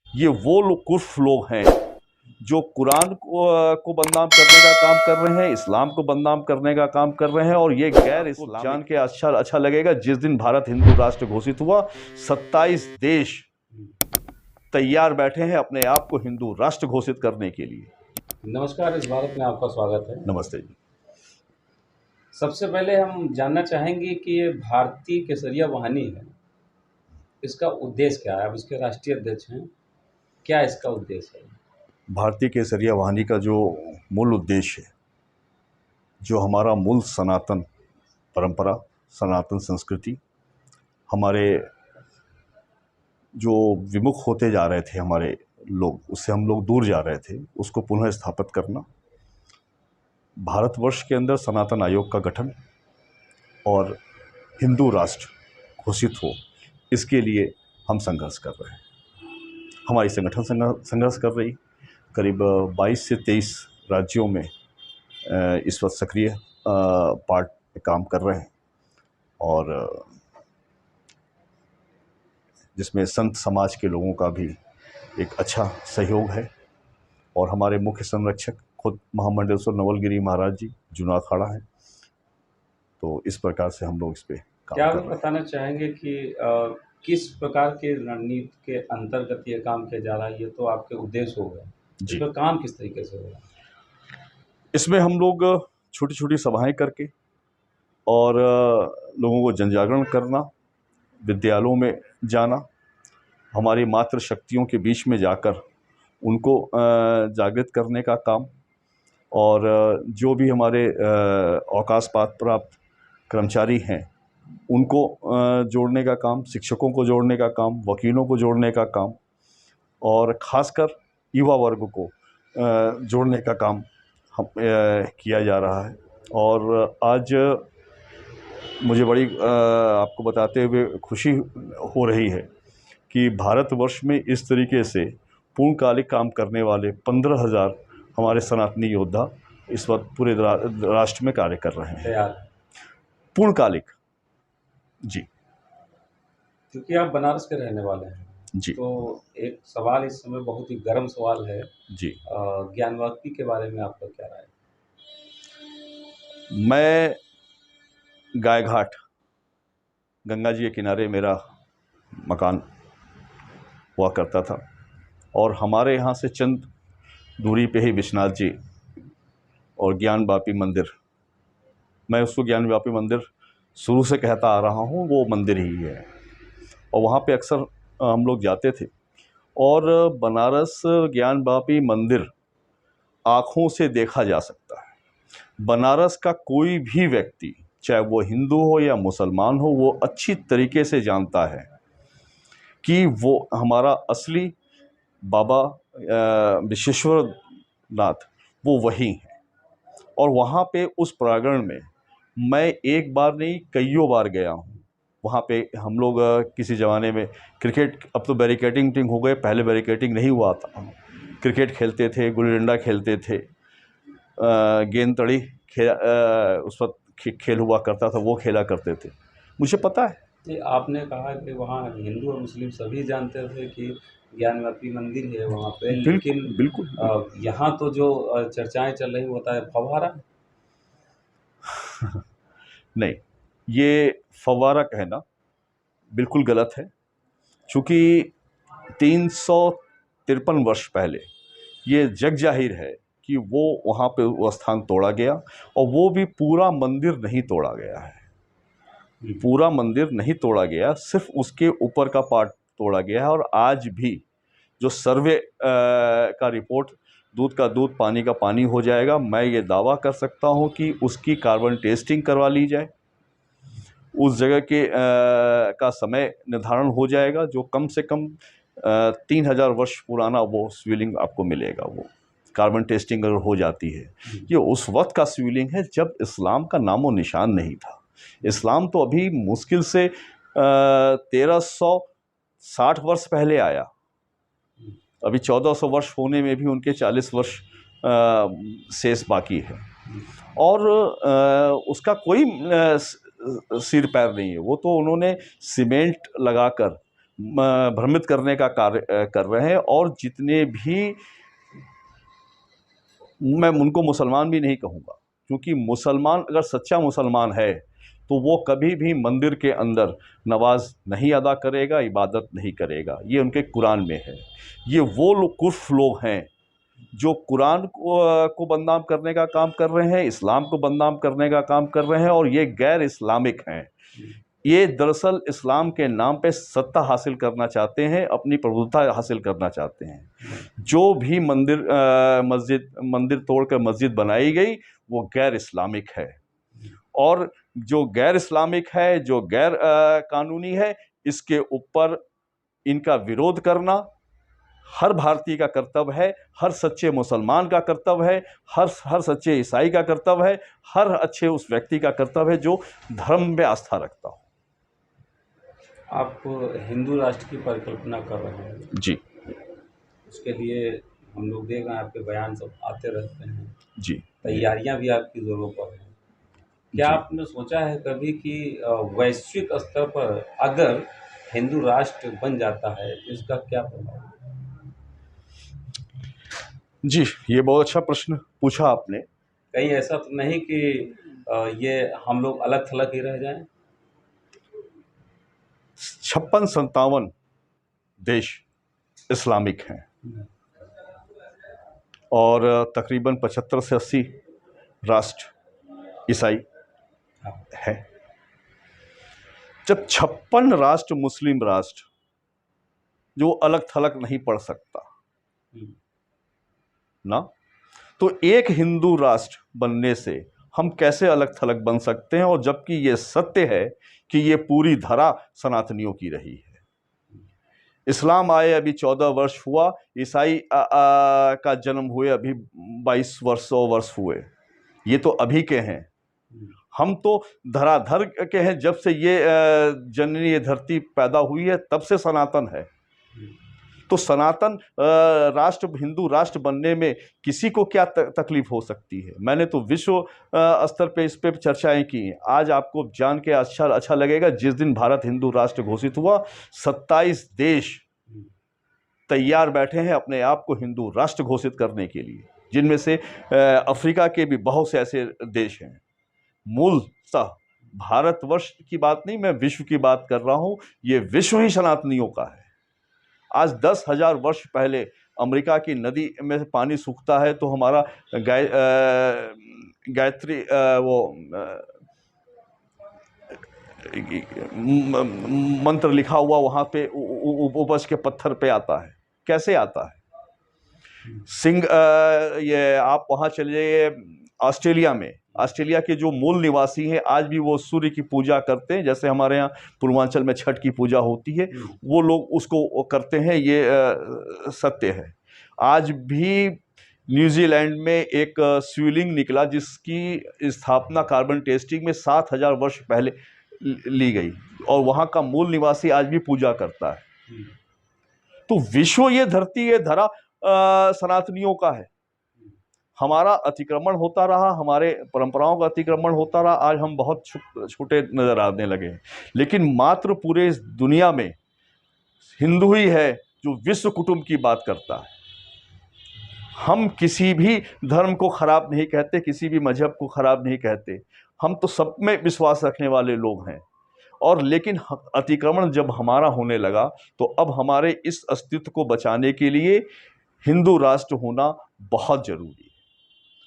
ये वो कुछ लोग हैं जो कुरान को बदनाम करने का काम कर रहे हैं, इस्लाम को बदनाम करने का काम कर रहे हैं। और ये गैर इस्लाम जान के अच्छा लगेगा, जिस दिन भारत हिंदू राष्ट्र घोषित हुआ 27 देश तैयार बैठे हैं अपने आप को हिंदू राष्ट्र घोषित करने के लिए। नमस्कार, इस भारत में आपका स्वागत है। नमस्ते जी। सबसे पहले हम जानना चाहेंगे कि ये भारतीय केसरिया वाहिनी है, इसका उद्देश्य क्या है? आप इसके राष्ट्रीय अध्यक्ष हैं, क्या इसका उद्देश्य है? भारतीय केसरिया वाहिनी का जो मूल उद्देश्य है, जो हमारा मूल सनातन परंपरा, सनातन संस्कृति, हमारे जो विमुख होते जा रहे थे हमारे लोग, उससे हम लोग दूर जा रहे थे, उसको पुनः स्थापित करना, भारतवर्ष के अंदर सनातन आयोग का गठन और हिंदू राष्ट्र घोषित हो, इसके लिए हम संघर्ष कर रहे हैं। हमारी संगठन संघर्ष कर रही, करीब 22 से 23 राज्यों में इस वक्त सक्रिय पार्ट में काम कर रहे हैं, और जिसमें संत समाज के लोगों का भी एक अच्छा सहयोग है। और हमारे मुख्य संरक्षक खुद महामंडलेश्वर नवलगिरी महाराज जी जूना अखाड़ा है। तो इस प्रकार से हम लोग इस पे काम क्या कर आप रहे हैं। बताना चाहेंगे कि किस प्रकार की रणनीति के अंतर्गत ये काम किया जा रहा है? ये तो आपके उद्देश्य हो गए, इस जी, पर काम किस तरीके से हो रहा है? इसमें हम लोग छोटी छोटी सभाएं करके और लोगों को जन जागरण करना, विद्यालयों में जाना, हमारी मातृ शक्तियों के बीच में जाकर उनको जागृत करने का काम, और जो भी हमारे अवकाश प्राप्त कर्मचारी हैं उनको जोड़ने का काम, शिक्षकों को जोड़ने का काम, वकीलों को जोड़ने का काम, और ख़ासकर युवा वर्ग को जोड़ने का काम हम किया जा रहा है। और आज मुझे बड़ी आपको बताते हुए खुशी हो रही है कि भारतवर्ष में इस तरीके से पूर्णकालिक काम करने वाले 15,000 हमारे सनातनी योद्धा इस वक्त पूरे राष्ट्र में कार्य कर रहे हैं। तैयार है, पूर्णकालिक। जी क्योंकि आप बनारस के रहने वाले हैं, जी तो एक सवाल इस समय बहुत ही गर्म सवाल है, जी। ज्ञान वापी के बारे में आपका क्या राय है? मैं गायघाट, गंगा जी के किनारे मेरा मकान हुआ करता था, और हमारे यहाँ से चंद दूरी पे ही विश्वनाथ जी और ज्ञान वापी मंदिर, मैं उसको ज्ञान वापी मंदिर शुरू से कहता आ रहा हूँ, वो मंदिर ही है। और वहाँ पे अक्सर हम लोग जाते थे। और बनारस ज्ञान वापी मंदिर आँखों से देखा जा सकता है। बनारस का कोई भी व्यक्ति, चाहे वो हिंदू हो या मुसलमान हो, वो अच्छी तरीके से जानता है कि वो हमारा असली बाबा विश्वेश्वर नाथ वो वही हैं। और वहाँ पे उस प्रांगण में मैं एक बार नहीं कईयों बार गया हूँ। वहाँ पे हम लोग किसी ज़माने में क्रिकेट, अब तो बैरिकेडिंग टीम हो गए, पहले बैरिकेडिंग नहीं हुआ था, क्रिकेट खेलते थे, गुल्ली डंडा खेलते थे, गेंद तड़ी उस वक्त खेल हुआ करता था, वो खेला करते थे, मुझे पता है। जी, आपने कहा कि वहाँ हिंदू और मुस्लिम सभी जानते थे कि ज्ञानवापी मंदिर है वहाँ पे, लेकिन बिल्कुल बिल्कुल बिल्कुल। यहाँ तो जो चर्चाएँ चल रही होता है फव्वारा। नहीं, ये फव्वारा कहना बिल्कुल गलत है, चूँकि 353 वर्ष पहले ये जग जाहिर है कि वो वहाँ पे वो स्थान तोड़ा गया, और वो भी पूरा मंदिर नहीं तोड़ा गया है। पूरा मंदिर नहीं तोड़ा गया, सिर्फ उसके ऊपर का पार्ट तोड़ा गया है। और आज भी जो सर्वे का रिपोर्ट, दूध का दूध पानी का पानी हो जाएगा, मैं ये दावा कर सकता हूँ कि उसकी कार्बन टेस्टिंग करवा ली जाए, उस जगह के का समय निर्धारण हो जाएगा, जो कम से कम 3,000 वर्ष पुराना वो शिवलिंग आपको मिलेगा। वो कार्बन टेस्टिंग अगर हो जाती है, ये उस वक्त का शिवलिंग है जब इस्लाम का नामो निशान नहीं था। इस्लाम तो अभी मुश्किल से 1360 वर्ष पहले आया, अभी 1400 वर्ष होने में भी उनके 40 वर्ष शेष बाकी है। और उसका कोई सिर पैर नहीं है। वो तो उन्होंने सीमेंट लगाकर भ्रमित करने का कार्य कर रहे हैं। और जितने भी, मैं उनको मुसलमान भी नहीं कहूँगा, क्योंकि मुसलमान अगर सच्चा मुसलमान है तो वो कभी भी मंदिर के अंदर नमाज नहीं अदा करेगा, इबादत नहीं करेगा। ये उनके कुरान में है। ये वो लोग कुफ्र लोग हैं जो कुरान को बदनाम करने का काम कर रहे हैं, इस्लाम को बदनाम करने का काम कर रहे हैं, और ये गैर इस्लामिक हैं। ये दरअसल इस्लाम के नाम पे सत्ता हासिल करना चाहते हैं, अपनी प्रभुता हासिल करना चाहते हैं। जो भी मंदिर तोड़कर मस्जिद बनाई गई वो गैर इस्लामिक है, और जो गैर इस्लामिक है, जो गैर कानूनी है, इसके ऊपर इनका विरोध करना हर भारतीय का कर्तव्य है, हर सच्चे मुसलमान का कर्तव्य है, हर सच्चे ईसाई का कर्तव्य है, हर अच्छे उस व्यक्ति का कर्तव्य है जो धर्म में आस्था रखता हो। आप हिंदू राष्ट्र की परिकल्पना कर रहे हैं जी उसके लिए हम लोग देख रहे हैं आपके बयान सब आते रहते हैं, जी तैयारियां भी आपकी जोरों पर हैं। क्या जी आपने सोचा है कभी कि वैश्विक स्तर पर अगर हिंदू राष्ट्र बन जाता है तो इसका क्या प्रभाव? जी, ये बहुत अच्छा प्रश्न पूछा आपने। कहीं ऐसा तो नहीं कि ये हम लोग अलग थलग ही रह जाएं? 56-57 देश इस्लामिक हैं, और तकरीबन 75 से 80 राष्ट्र ईसाई हैं। जब 56 राष्ट्र मुस्लिम राष्ट्र जो अलग थलग नहीं पड़ सकता ना, तो एक हिंदू राष्ट्र बनने से हम कैसे अलग थलग बन सकते हैं? और जबकि ये सत्य है कि ये पूरी धरा सनातनियों की रही है। इस्लाम आए अभी 14 वर्ष हुआ, ईसाई का जन्म हुए अभी 22 100 वर्ष हुए। ये तो अभी के हैं, हम तो धराधर के हैं। जब से ये जननी, ये धरती पैदा हुई है, तब से सनातन है। तो सनातन राष्ट्र, हिंदू राष्ट्र बनने में किसी को क्या तकलीफ हो सकती है? मैंने तो विश्व स्तर पे इस पे चर्चाएं की हैं। आज आपको जान के अच्छा लगेगा, जिस दिन भारत हिंदू राष्ट्र घोषित हुआ, 27 देश तैयार बैठे हैं अपने आप को हिंदू राष्ट्र घोषित करने के लिए, जिनमें से अफ्रीका के भी बहुत से ऐसे देश हैं। मूलतः भारतवर्ष की बात नहीं, मैं विश्व की बात कर रहा हूं। ये विश्व ही सनातनियों का है। आज 10,000 वर्ष पहले अमेरिका की नदी में से पानी सूखता है तो हमारा गायत्री मंत्र लिखा हुआ वहां पे उपज के पत्थर पे आता है। कैसे आता है? ये आप वहां चले जाइए ऑस्ट्रेलिया में, ऑस्ट्रेलिया के जो मूल निवासी हैं आज भी वो सूर्य की पूजा करते हैं, जैसे हमारे यहाँ पूर्वांचल में छठ की पूजा होती है, वो लोग उसको करते हैं। ये सत्य है। आज भी न्यूजीलैंड में एक शिवलिंग निकला जिसकी स्थापना कार्बन टेस्टिंग में 7,000 वर्ष पहले ली गई, और वहाँ का मूल निवासी आज भी पूजा करता है। तो विश्व, ये धरती, ये धरा सनातनियों का है। हमारा अतिक्रमण होता रहा, हमारे परंपराओं का अतिक्रमण होता रहा। आज हम बहुत छोटे नजर आने लगे हैं, लेकिन मात्र पूरे इस दुनिया में हिंदू ही है जो विश्व कुटुंब की बात करता है। हम किसी भी धर्म को खराब नहीं कहते, किसी भी मजहब को खराब नहीं कहते। हम तो सब में विश्वास रखने वाले लोग हैं। और लेकिन अतिक्रमण जब हमारा होने लगा तो अब हमारे इस अस्तित्व को बचाने के लिए हिंदू राष्ट्र होना बहुत जरूरी है।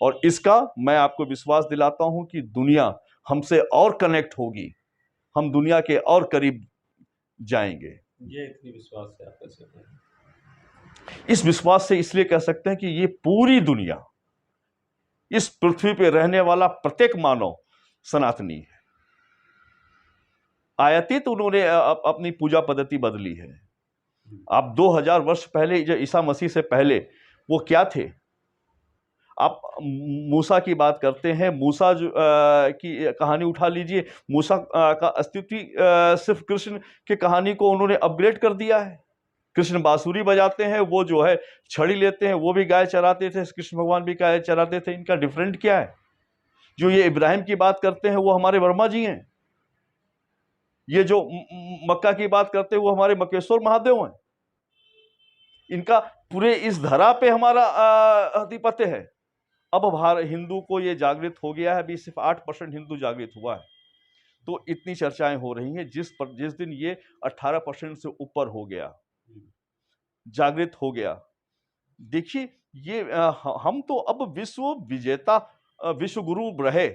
और इसका मैं आपको विश्वास दिलाता हूं कि दुनिया हमसे और कनेक्ट होगी, हम दुनिया के और करीब जाएंगे। ये इतनी विश्वास है आपके से? इस विश्वास से इसलिए कह सकते हैं कि ये पूरी दुनिया, इस पृथ्वी पे रहने वाला प्रत्येक मानव सनातनी है। आयातित उन्होंने अपनी पूजा पद्धति बदली है। आप 2000 वर्ष पहले, जो ईसा मसीह से पहले, वो क्या थे? आप मूसा की बात करते हैं, मूसा की कहानी उठा लीजिए। मूसा का अस्तित्व सिर्फ कृष्ण की कहानी को उन्होंने अपग्रेड कर दिया है। कृष्ण बांसुरी बजाते हैं, वो जो है छड़ी लेते हैं, वो भी गाय चराते थे, कृष्ण भगवान भी गाय चराते थे। इनका डिफरेंट क्या है? जो ये इब्राहिम की बात करते हैं वो हमारे वर्मा जी हैं। ये जो मक्का की बात करते हैं वो हमारे मक्केश्वर महादेव हैं। इनका पूरे इस धरा पे हमारा आधिपत्य है। अब हिंदू को ये जागृत हो गया है, अभी सिर्फ 8% हिंदू जागृत हुआ है, तो इतनी चर्चाएं हो रही हैं। जिस दिन ये 18% से ऊपर हो गया, जागृत हो गया, देखिए ये हम तो अब विश्व विजेता, विश्व गुरु रहे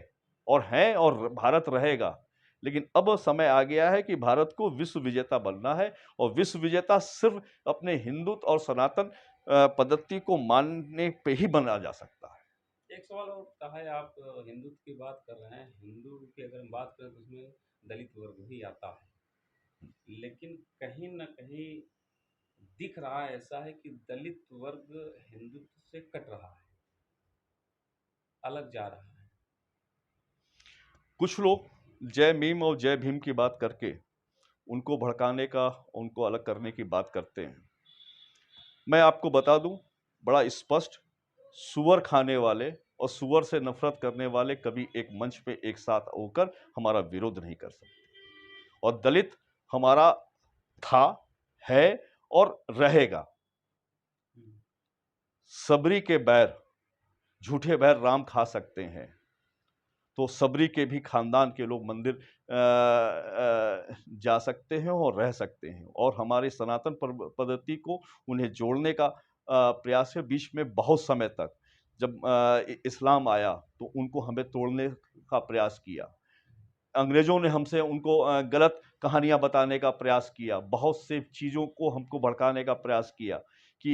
और हैं और भारत रहेगा, लेकिन अब समय आ गया है कि भारत को विश्व विजेता बनना है, और विश्व विजेता सिर्फ अपने हिंदुत्व और सनातन पद्धति को मानने पे ही बना जा सकता है। एक सवाल और कहा है, आप हिंदुत्व की बात कर रहे हैं, हिंदू की अगर हम बात करें तो उसमें दलित वर्ग भी आता है, लेकिन कहीं न कहीं दिख रहा है ऐसा है कि दलित वर्ग हिंदुत्व से कट रहा है, अलग जा रहा है। कुछ लोग जय मीम और जय भीम की बात करके उनको भड़काने का, उनको अलग करने की बात करते हैं। मैं आपको बता दूं बड़ा स्पष्ट, सुअर खाने वाले और सुअर से नफरत करने वाले कभी एक मंच पे एक साथ होकर हमारा विरोध नहीं कर सकते। और दलित हमारा था, है और रहेगा। सबरी के बैर, झूठे बैर राम खा सकते हैं, तो सबरी के भी खानदान के लोग मंदिर जा सकते हैं और रह सकते हैं, और हमारे सनातन पद्धति को उन्हें जोड़ने का प्रयास है। बीच में बहुत समय तक जब इस्लाम आया तो उनको हमें तोड़ने का प्रयास किया, अंग्रेजों ने हमसे उनको गलत कहानियां बताने का प्रयास किया, बहुत से चीज़ों को हमको भड़काने का प्रयास किया कि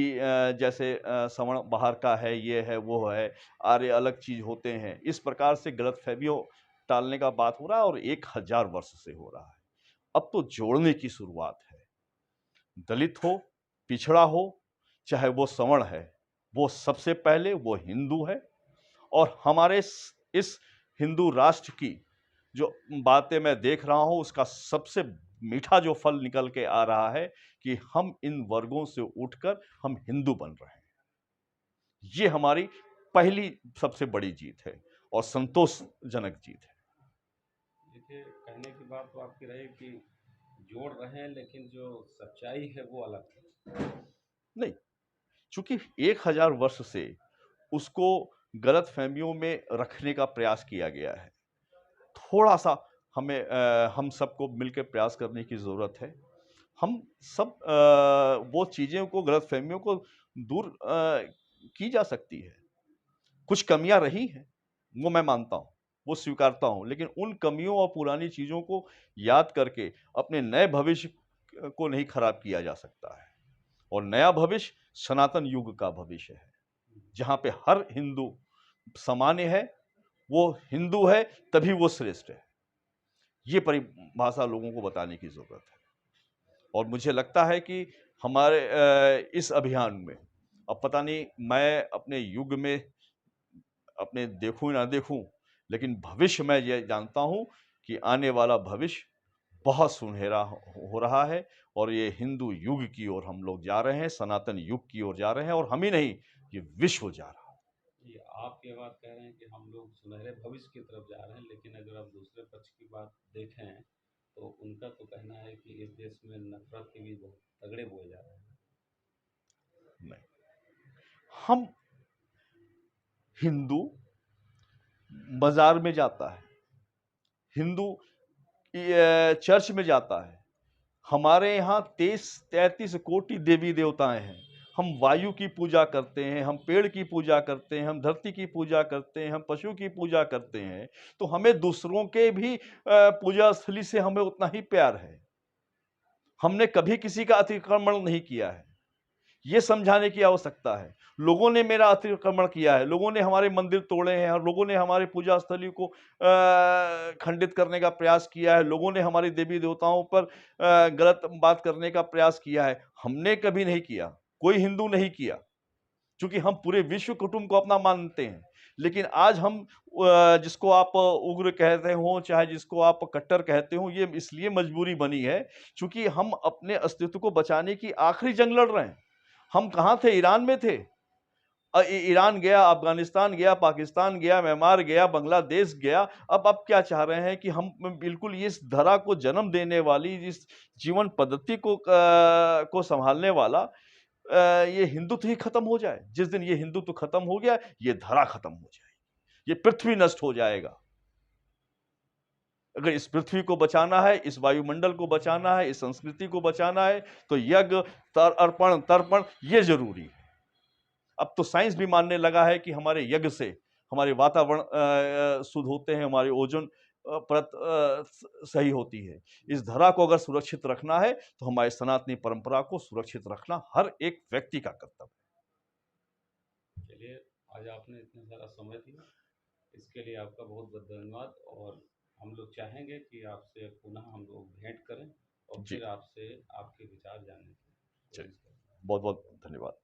जैसे सवर्ण बाहर का है, ये है, वो है, आर्य अलग चीज़ होते हैं। इस प्रकार से गलतफहमियों टालने का बात हो रहा है, और 1000 वर्ष से हो रहा है। अब तो जोड़ने की शुरुआत है। दलित हो, पिछड़ा हो, चाहे वो सवर्ण है, वो सबसे पहले वो हिंदू है। और हमारे इस हिंदू राष्ट्र की जो बातें मैं देख रहा हूं, उसका सबसे मीठा जो फल निकल के आ रहा है कि हम इन वर्गों से उठकर हम हिंदू बन रहे हैं। ये हमारी पहली सबसे बड़ी जीत है और संतोषजनक जीत है। देखिए, कहने की बात तो आपकी रही कि जोड़ रहे हैं, लेकिन जो सच्चाई है वो अलग है। नहीं, चूंकि 1000 वर्ष से उसको गलत फहमियों में रखने का प्रयास किया गया है, थोड़ा सा हमें हम सबको मिलकर प्रयास करने की ज़रूरत है। हम सब वो चीज़ें को, गलतफहमियों को दूर की जा सकती है। कुछ कमियां रही हैं, वो मैं मानता हूँ, वो स्वीकारता हूँ, लेकिन उन कमियों और पुरानी चीज़ों को याद करके अपने नए भविष्य को नहीं खराब किया जा सकता है। और नया भविष्य सनातन युग का भविष्य है, जहाँ पे हर हिंदू सामान्य है, वो हिंदू है तभी वो श्रेष्ठ है। ये परिभाषा लोगों को बताने की जरूरत है। और मुझे लगता है कि हमारे इस अभियान में, अब पता नहीं मैं अपने युग में अपने देखूं ना देखूं, लेकिन भविष्य मैं ये जानता हूं कि आने वाला भविष्य बहुत सुनहरा हो रहा है, और ये हिंदू युग की ओर हम लोग जा रहे हैं, सनातन युग की ओर जा रहे हैं, और हम ही नहीं, ये विश्व जा रहा है। ये आप ये बात कह रहे हैं कि हम लोग सुनहरे भविष्य की तरफ जा रहे हैं, लेकिन अगर आप दूसरे पक्ष की बात देखें तो उनका तो कहना है कि इस देश में नफरत के भी बहुत तगड़े बोए जा रहे हैं। नहीं, हम हिंदू बाजार में जाता है, हिंदू चर्च में जाता है। हमारे यहाँ 33 कोटि देवी देवताएं हैं। हम वायु की पूजा करते हैं, हम पेड़ की पूजा करते हैं, हम धरती की पूजा करते हैं, हम पशु की पूजा करते हैं। तो हमें दूसरों के भी पूजा स्थली से हमें उतना ही प्यार है। हमने कभी किसी का अतिक्रमण नहीं किया है, ये समझाने की आवश्यकता है। लोगों ने मेरा अतिक्रमण किया है, लोगों ने हमारे मंदिर तोड़े हैं, और लोगों ने हमारे पूजा स्थली को खंडित करने का प्रयास किया है, लोगों ने हमारी देवी देवताओं पर गलत बात करने का प्रयास किया है। हमने कभी नहीं किया, कोई हिंदू नहीं किया, क्योंकि हम पूरे विश्व कुटुंब को अपना मानते हैं। लेकिन आज हम जिसको आप उग्र कहते हो, चाहे जिसको आप कट्टर कहते हो, ये इसलिए मजबूरी बनी है क्योंकि हम अपने अस्तित्व को बचाने की आखिरी जंग लड़ रहे हैं। हम कहाँ थे? ईरान में थे, ईरान गया, अफगानिस्तान गया, पाकिस्तान गया, म्यांमार गया, बांग्लादेश गया। अब आप क्या चाह रहे हैं कि हम बिल्कुल इस धरा को जन्म देने वाली, इस जीवन पद्धति को संभालने वाला ये हिंदुत्व ही खत्म हो जाए। जिस दिन ये हिंदुत्व खत्म हो गया, ये धरा खत्म हो जाएगी, ये पृथ्वी नष्ट हो जाएगा। अगर इस पृथ्वी को बचाना है, इस वायुमंडल को बचाना है, इस संस्कृति को बचाना है, तो यज्ञ, अर्पण, तर्पण ये जरूरी है। अब तो साइंस भी मानने लगा है कि हमारे यज्ञ से हमारे वातावरण शुद्ध होते हैं, हमारे ओजोन परत सही होती है। इस धरा को अगर सुरक्षित रखना है, तो हमारे सनातनी परंपरा को सुरक्षित रखना हर एक व्यक्ति का कर्तव्य है। चलिए, आज आपने इतना सारा समय दिया, इसके लिए आपका बहुत बहुत धन्यवाद। और हम लोग चाहेंगे कि आपसे पुनः हम लोग भेंट करें और जी, फिर आपसे आपके विचार जानने की कोशिश करें। बहुत बहुत धन्यवाद।